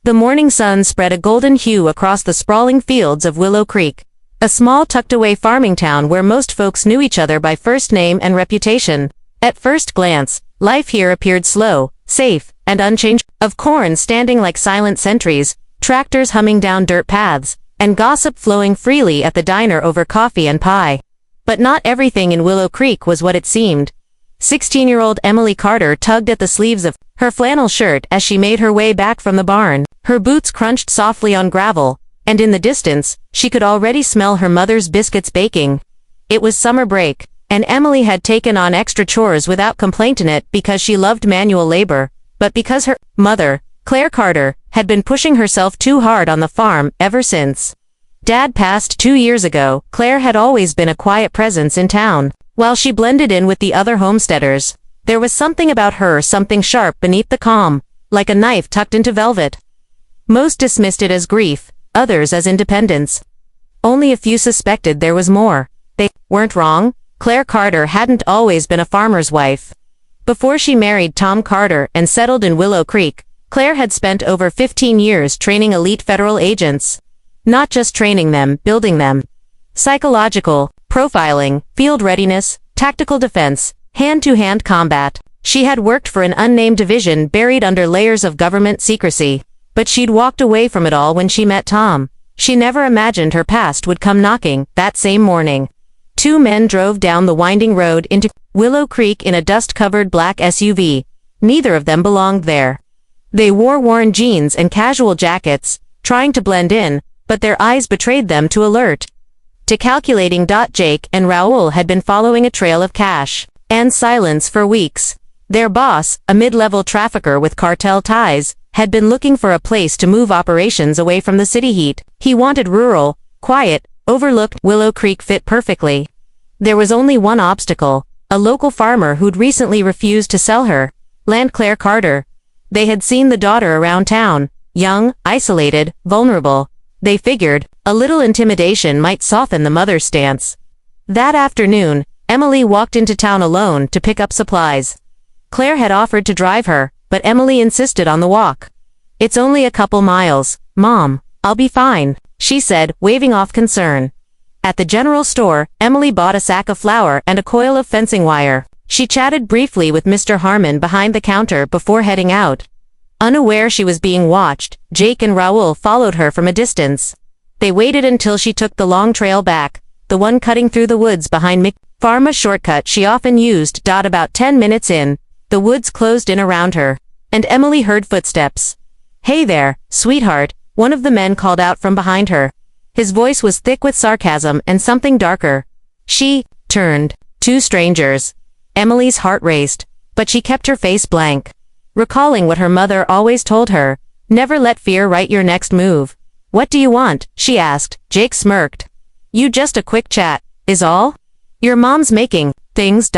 The morning sun spread a golden hue across the sprawling fields of Willow Creek, a small tucked-away farming town where most folks knew each other by first name and reputation. At first glance, life here appeared slow, safe, and unchanged, of corn standing like silent sentries, tractors humming down dirt paths, and gossip flowing freely at the diner over coffee and pie. But not everything in Willow Creek was what it seemed. 16-year-old Emily Carter tugged at the sleeves of her flannel shirt as she made her way back from the barn. Her boots crunched softly on gravel, and in the distance, she could already smell her mother's biscuits baking. It was summer break, and Emily had taken on extra chores without complaint in it because she loved manual labor, but because her mother, Claire Carter, had been pushing herself too hard on the farm ever since. Dad passed 2 years ago. Claire had always been a quiet presence in town. While she blended in with the other homesteaders, there was something about her, something sharp beneath the calm, like a knife tucked into velvet. Most dismissed it as grief, others as independence. Only a few suspected there was more. They weren't wrong. Claire Carter hadn't always been a farmer's wife. Before she married Tom Carter and settled in Willow Creek, Claire had spent over 15 years training elite federal agents. Not just training them, building them. Psychological, profiling, field readiness, tactical defense, hand-to-hand combat. She had worked for an unnamed division buried under layers of government secrecy. But she'd walked away from it all when she met Tom. She never imagined her past would come knocking that same morning. Two men drove down the winding road into Willow Creek in a dust-covered black SUV. Neither of them belonged there. They wore worn jeans and casual jackets, trying to blend in, but their eyes betrayed them to alert. To calculating. Jake and Raoul had been following a trail of cash and silence for weeks. Their boss, a mid-level trafficker with cartel ties, had been looking for a place to move operations away from the city heat. He wanted rural, quiet, overlooked. Willow Creek fit perfectly. There was only one obstacle, a local farmer who'd recently refused to sell her land. Claire Carter. They had seen the daughter around town, young, isolated, vulnerable. They figured a little intimidation might soften the mother's stance. That afternoon, Emily walked into town alone to pick up supplies. Claire had offered to drive her, but Emily insisted on the walk. "It's only a couple miles, Mom. I'll be fine," she said, waving off concern. At the general store, Emily bought a sack of flour and a coil of fencing wire. She chatted briefly with Mr. Harmon behind the counter before heading out. Unaware she was being watched, Jake and Raoul followed her from a distance. They waited until she took the long trail back, the one cutting through the woods behind Farm, a shortcut she often used. About 10 minutes in, the woods closed in around her, and Emily heard footsteps. "Hey there, sweetheart," one of the men called out from behind her. His voice was thick with sarcasm and something darker. She turned. Two strangers. Emily's heart raced, but she kept her face blank. Recalling what her mother always told her, never let fear write your next move. "What do you want?" she asked. Jake smirked. "You just a quick chat, is all? Your mom's making things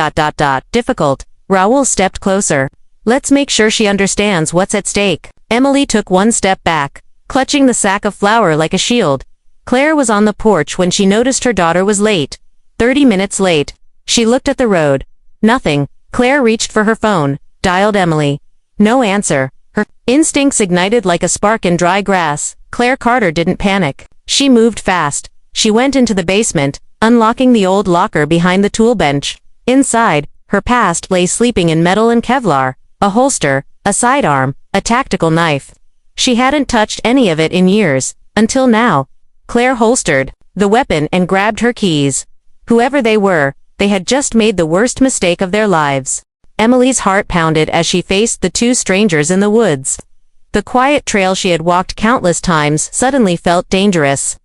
difficult." Raoul stepped closer. "Let's make sure she understands what's at stake." Emily took one step back, clutching the sack of flour like a shield. Claire was on the porch when she noticed her daughter was late. 30 minutes late. She looked at the road. Nothing. Claire reached for her phone, dialed Emily. No answer. Her instincts ignited like a spark in dry grass. Claire Carter didn't panic. She moved fast. She went into the basement, unlocking the old locker behind the tool bench. Inside, her past lay sleeping in metal and Kevlar, a holster, a sidearm, a tactical knife. She hadn't touched any of it in years, until now. Claire holstered the weapon and grabbed her keys. Whoever they were, they had just made the worst mistake of their lives. Emily's heart pounded as she faced the two strangers in the woods. The quiet trail she had walked countless times suddenly felt dangerous.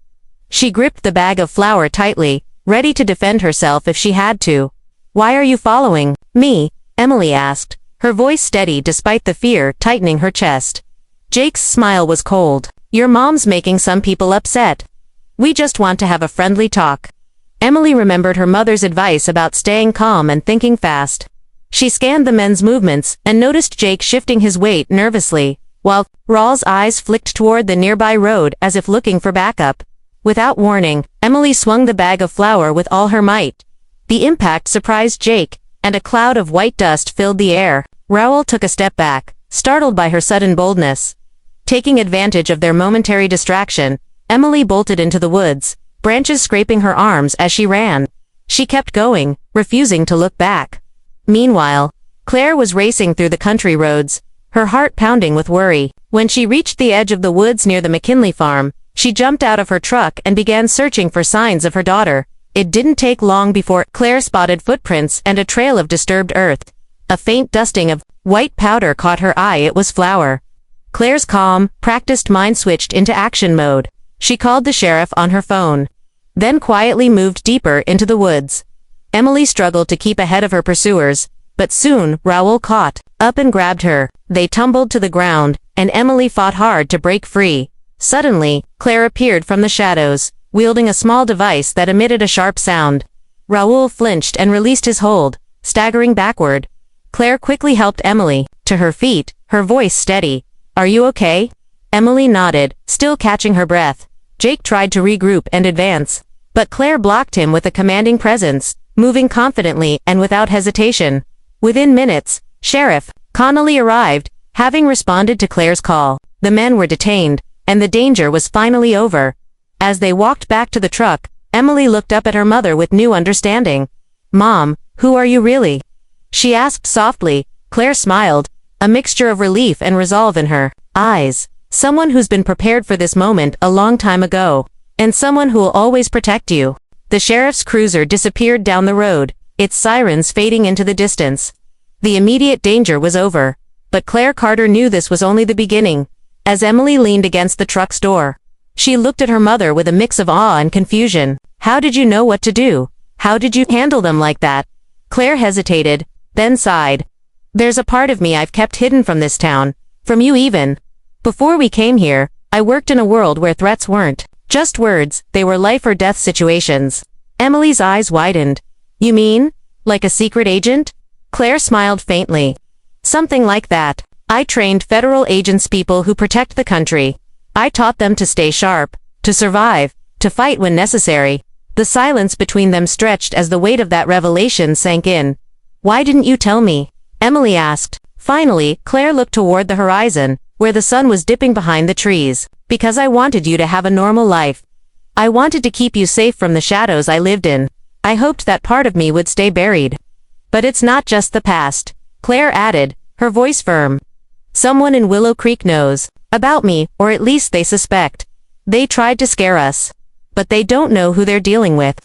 She gripped the bag of flour tightly, ready to defend herself if she had to. "Why are you following me?" Emily asked, her voice steady despite the fear tightening her chest. Jake's smile was cold. "Your mom's making some people upset. We just want to have a friendly talk." Emily remembered her mother's advice about staying calm and thinking fast. She scanned the men's movements and noticed Jake shifting his weight nervously, while Raoul's eyes flicked toward the nearby road as if looking for backup. Without warning, Emily swung the bag of flour with all her might. The impact surprised Jake, and a cloud of white dust filled the air. Raoul took a step back, startled by her sudden boldness. Taking advantage of their momentary distraction, Emily bolted into the woods, branches scraping her arms as she ran. She kept going, refusing to look back. Meanwhile, Claire was racing through the country roads, her heart pounding with worry. When she reached the edge of the woods near the McKinley farm, she jumped out of her truck and began searching for signs of her daughter. It didn't take long before Claire spotted footprints and a trail of disturbed earth. A faint dusting of white powder caught her eye. It was flour. Claire's calm, practiced mind switched into action mode. She called the sheriff on her phone, then quietly moved deeper into the woods. Emily struggled to keep ahead of her pursuers, but soon Raoul caught up and grabbed her. They tumbled to the ground, and Emily fought hard to break free. Suddenly, Claire appeared from the shadows, wielding a small device that emitted a sharp sound. Raoul flinched and released his hold, staggering backward. Claire quickly helped Emily to her feet, her voice steady. "Are you okay?" Emily nodded, still catching her breath. Jake tried to regroup and advance, but Claire blocked him with a commanding presence, moving confidently and without hesitation. Within minutes, Sheriff Connolly arrived, having responded to Claire's call. The men were detained, and the danger was finally over. As they walked back to the truck, Emily looked up at her mother with new understanding. "Mom, who are you really?" she asked softly. Claire smiled, a mixture of relief and resolve in her eyes. "Someone who's been prepared for this moment a long time ago, and someone who will always protect you." The sheriff's cruiser disappeared down the road, its sirens fading into the distance. The immediate danger was over, but Claire Carter knew this was only the beginning. As Emily leaned against the truck's door, she looked at her mother with a mix of awe and confusion. "How did you know what to do? How did you handle them like that?" Claire hesitated, then sighed. "There's a part of me I've kept hidden from this town, from you even. Before we came here, I worked in a world where threats weren't just words, they were life or death situations." Emily's eyes widened. "You mean, like a secret agent?" Claire smiled faintly. "Something like that. I trained federal agents, people who protect the country. I taught them to stay sharp, to survive, to fight when necessary." The silence between them stretched as the weight of that revelation sank in. "Why didn't you tell me?" Emily asked. Finally, Claire looked toward the horizon, where the sun was dipping behind the trees. "Because I wanted you to have a normal life. I wanted to keep you safe from the shadows I lived in. I hoped that part of me would stay buried. But it's not just the past," Claire added, her voice firm. "Someone in Willow Creek knows about me, or at least they suspect. They tried to scare us, but they don't know who they're dealing with."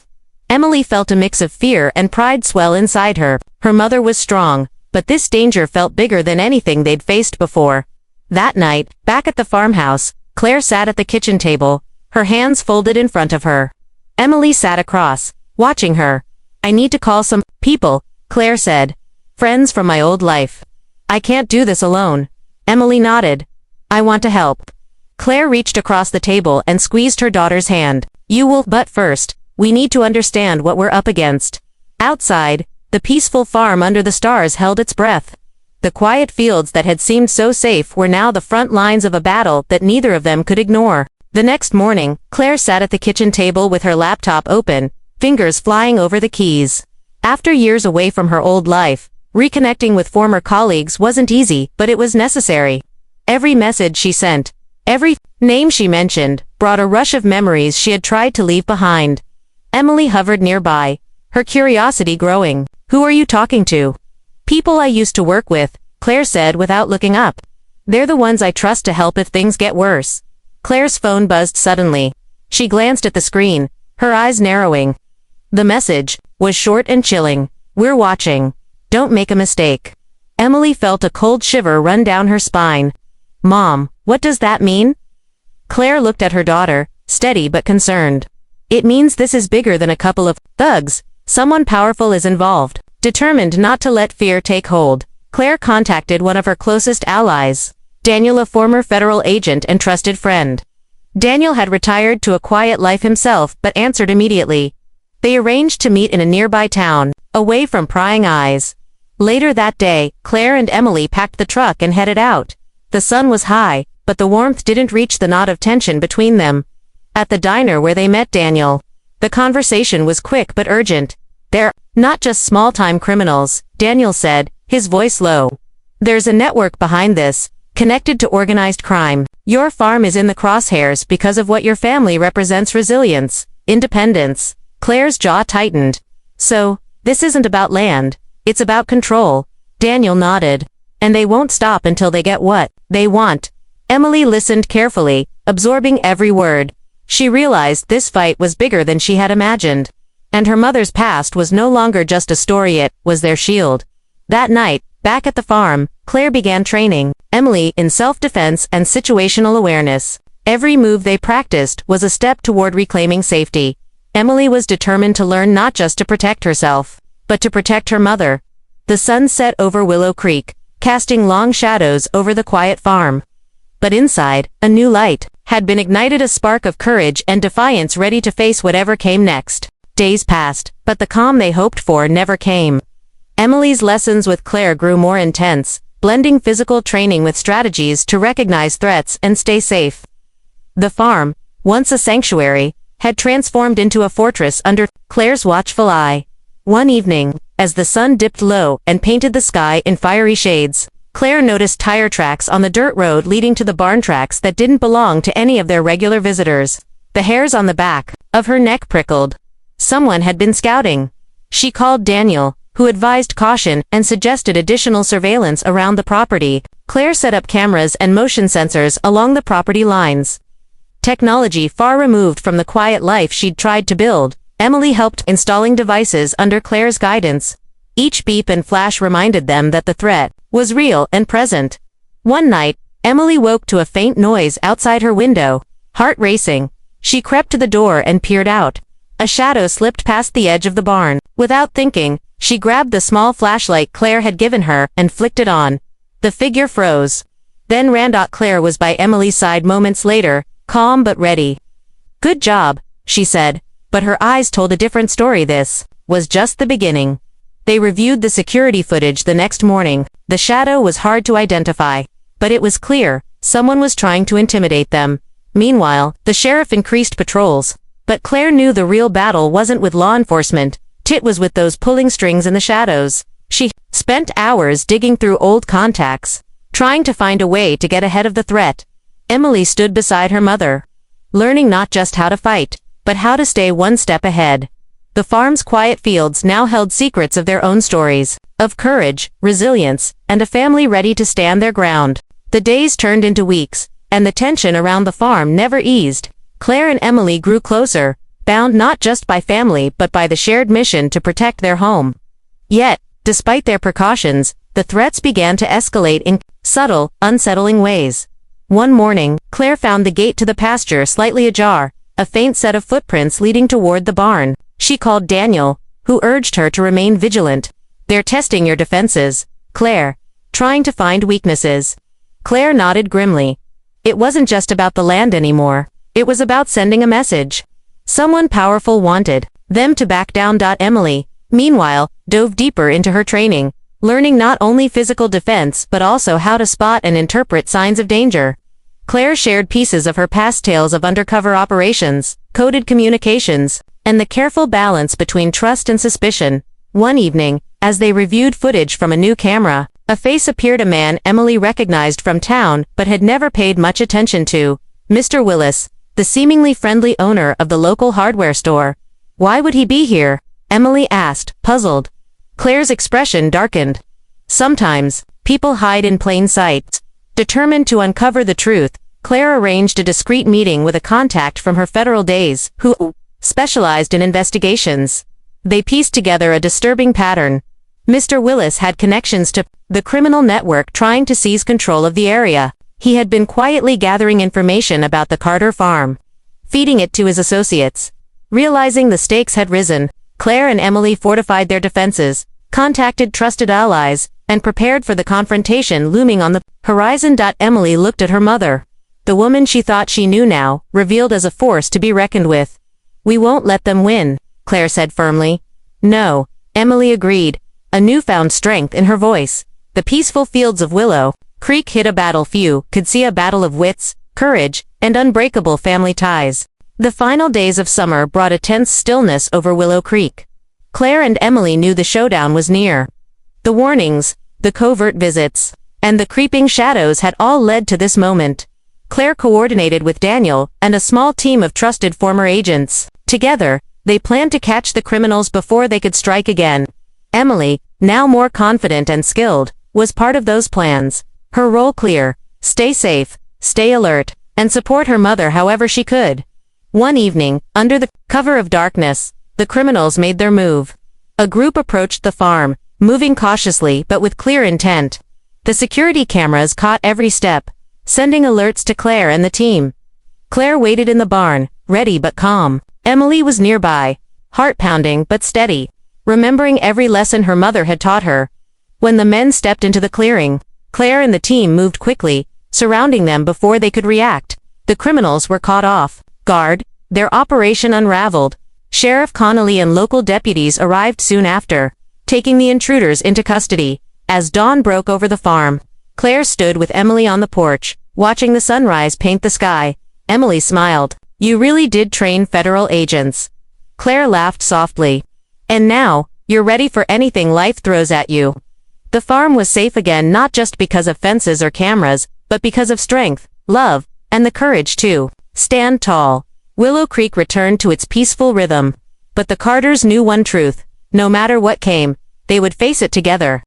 Emily felt a mix of fear and pride swell inside her. Her mother was strong, but this danger felt bigger than anything they'd faced before. That night, back at the farmhouse, Claire sat at the kitchen table, her hands folded in front of her. Emily sat across, watching her. "I need to call some people," Claire said. "Friends from my old life. I can't do this alone." Emily nodded. "I want to help." Claire reached across the table and squeezed her daughter's hand. "You will, but first, we need to understand what we're up against." Outside, the peaceful farm under the stars held its breath. The quiet fields that had seemed so safe were now the front lines of a battle that neither of them could ignore. The next morning, Claire sat at the kitchen table with her laptop open, fingers flying over the keys. After years away from her old life, reconnecting with former colleagues wasn't easy, but it was necessary. Every message she sent, every name she mentioned, brought a rush of memories she had tried to leave behind. Emily hovered nearby, her curiosity growing. "Who are you talking to?" "People I used to work with," Claire said without looking up. "They're the ones I trust to help if things get worse." Claire's phone buzzed suddenly. She glanced at the screen, her eyes narrowing. The message was short and chilling. "We're watching. Don't make a mistake." Emily felt a cold shiver run down her spine. "Mom, what does that mean?" Claire looked at her daughter, steady but concerned. "It means this is bigger than a couple of thugs. Someone powerful is involved." Determined not to let fear take hold, Claire contacted one of her closest allies, Daniel, a former federal agent and trusted friend. Daniel had retired to a quiet life himself but answered immediately. They arranged to meet in a nearby town, away from prying eyes. Later that day, Claire and Emily packed the truck and headed out. The sun was high, but the warmth didn't reach the knot of tension between them. At the diner where they met Daniel, the conversation was quick but urgent. "They're not just small-time criminals," Daniel said, his voice low. "There's a network behind this, connected to organized crime. Your farm is in the crosshairs because of what your family represents: resilience, independence. Claire's jaw tightened. So, this isn't about land, it's about control. Daniel nodded. And they won't stop until they get what they want. Emily listened carefully, absorbing every word. She realized this fight was bigger than she had imagined. And her mother's past was no longer just a story, it was their shield. That night, back at the farm, Claire began training Emily in self-defense and situational awareness. Every move they practiced was a step toward reclaiming safety. Emily was determined to learn not just to protect herself, but to protect her mother. The sun set over Willow Creek, casting long shadows over the quiet farm. But inside, a new light had been ignited, a spark of courage and defiance, ready to face whatever came next. Days passed, but the calm they hoped for never came. Emily's lessons with Claire grew more intense, blending physical training with strategies to recognize threats and stay safe. The farm, once a sanctuary, had transformed into a fortress under Claire's watchful eye. One evening, as the sun dipped low and painted the sky in fiery shades, Claire noticed tire tracks on the dirt road leading to the barn tracks that didn't belong to any of their regular visitors. The hairs on the back of her neck prickled. Someone had been scouting. She called Daniel, who advised caution and suggested additional surveillance around the property. Claire set up cameras and motion sensors along the property lines. Technology far removed from the quiet life she'd tried to build, Emily helped installing devices under Claire's guidance. Each beep and flash reminded them that the threat was real and present. One night, Emily woke to a faint noise outside her window. Heart racing, she crept to the door and peered out. A shadow slipped past the edge of the barn. Without thinking, she grabbed the small flashlight Claire had given her and flicked it on. The figure froze. Then ran. Claire was by Emily's side moments later, calm but ready. "Good job," she said, but her eyes told a different story. This was just the beginning. They reviewed the security footage the next morning. The shadow was hard to identify, but it was clear someone was trying to intimidate them. Meanwhile, the sheriff increased patrols. But Claire knew the real battle wasn't with law enforcement, it was with those pulling strings in the shadows. She spent hours digging through old contacts, trying to find a way to get ahead of the threat. Emily stood beside her mother, learning not just how to fight, but how to stay one step ahead. The farm's quiet fields now held secrets of their own stories, of courage, resilience, and a family ready to stand their ground. The days turned into weeks, and the tension around the farm never eased. Claire and Emily grew closer, bound not just by family but by the shared mission to protect their home. Yet, despite their precautions, the threats began to escalate in subtle, unsettling ways. One morning, Claire found the gate to the pasture slightly ajar, a faint set of footprints leading toward the barn. She called Daniel, who urged her to remain vigilant. "They're testing your defenses, Claire, trying to find weaknesses." Claire nodded grimly. It wasn't just about the land anymore. It was about sending a message. Someone powerful wanted them to back down. Emily, meanwhile, dove deeper into her training, learning not only physical defense but also how to spot and interpret signs of danger. Claire shared pieces of her past tales of undercover operations, coded communications, and the careful balance between trust and suspicion. One evening, as they reviewed footage from a new camera, a face appeared, a man Emily recognized from town but had never paid much attention to. Mr. Willis, the seemingly friendly owner of the local hardware store. "Why would he be here?" Emily asked, puzzled. Claire's expression darkened. "Sometimes, people hide in plain sight." Determined to uncover the truth, Claire arranged a discreet meeting with a contact from her federal days, who specialized in investigations. They pieced together a disturbing pattern. Mr. Willis had connections to the criminal network trying to seize control of the area. He had been quietly gathering information about the Carter farm, feeding it to his associates. Realizing the stakes had risen, Claire and Emily fortified their defenses, contacted trusted allies, and prepared for the confrontation looming on the horizon. Emily looked at her mother. The woman she thought she knew now, revealed as a force to be reckoned with. "We won't let them win," Claire said firmly. "No," Emily agreed, a newfound strength in her voice. The peaceful fields of Willow Creek hid a battle few could see, a battle of wits, courage, and unbreakable family ties. The final days of summer brought a tense stillness over Willow Creek. Claire and Emily knew the showdown was near. The warnings, the covert visits, and the creeping shadows had all led to this moment. Claire coordinated with Daniel and a small team of trusted former agents. Together, they planned to catch the criminals before they could strike again. Emily, now more confident and skilled, was part of those plans. Her role clear: stay safe, stay alert, and support her mother however she could. One evening, under the cover of darkness, the criminals made their move. A group approached the farm, moving cautiously but with clear intent. The security cameras caught every step, sending alerts to Claire and the team. Claire waited in the barn, ready but calm. Emily was nearby, heart pounding but steady, remembering every lesson her mother had taught her. When the men stepped into the clearing, Claire and the team moved quickly, surrounding them before they could react. The criminals were caught off guard, their operation unraveled. Sheriff Connolly and local deputies arrived soon after, taking the intruders into custody. As dawn broke over the farm, Claire stood with Emily on the porch, watching the sunrise paint the sky. Emily smiled. "You really did train federal agents." Claire laughed softly. "And now, you're ready for anything life throws at you." The farm was safe again, not just because of fences or cameras, but because of strength, love, and the courage to stand tall. Willow Creek returned to its peaceful rhythm. But the Carters knew one truth: no matter what came, they would face it together.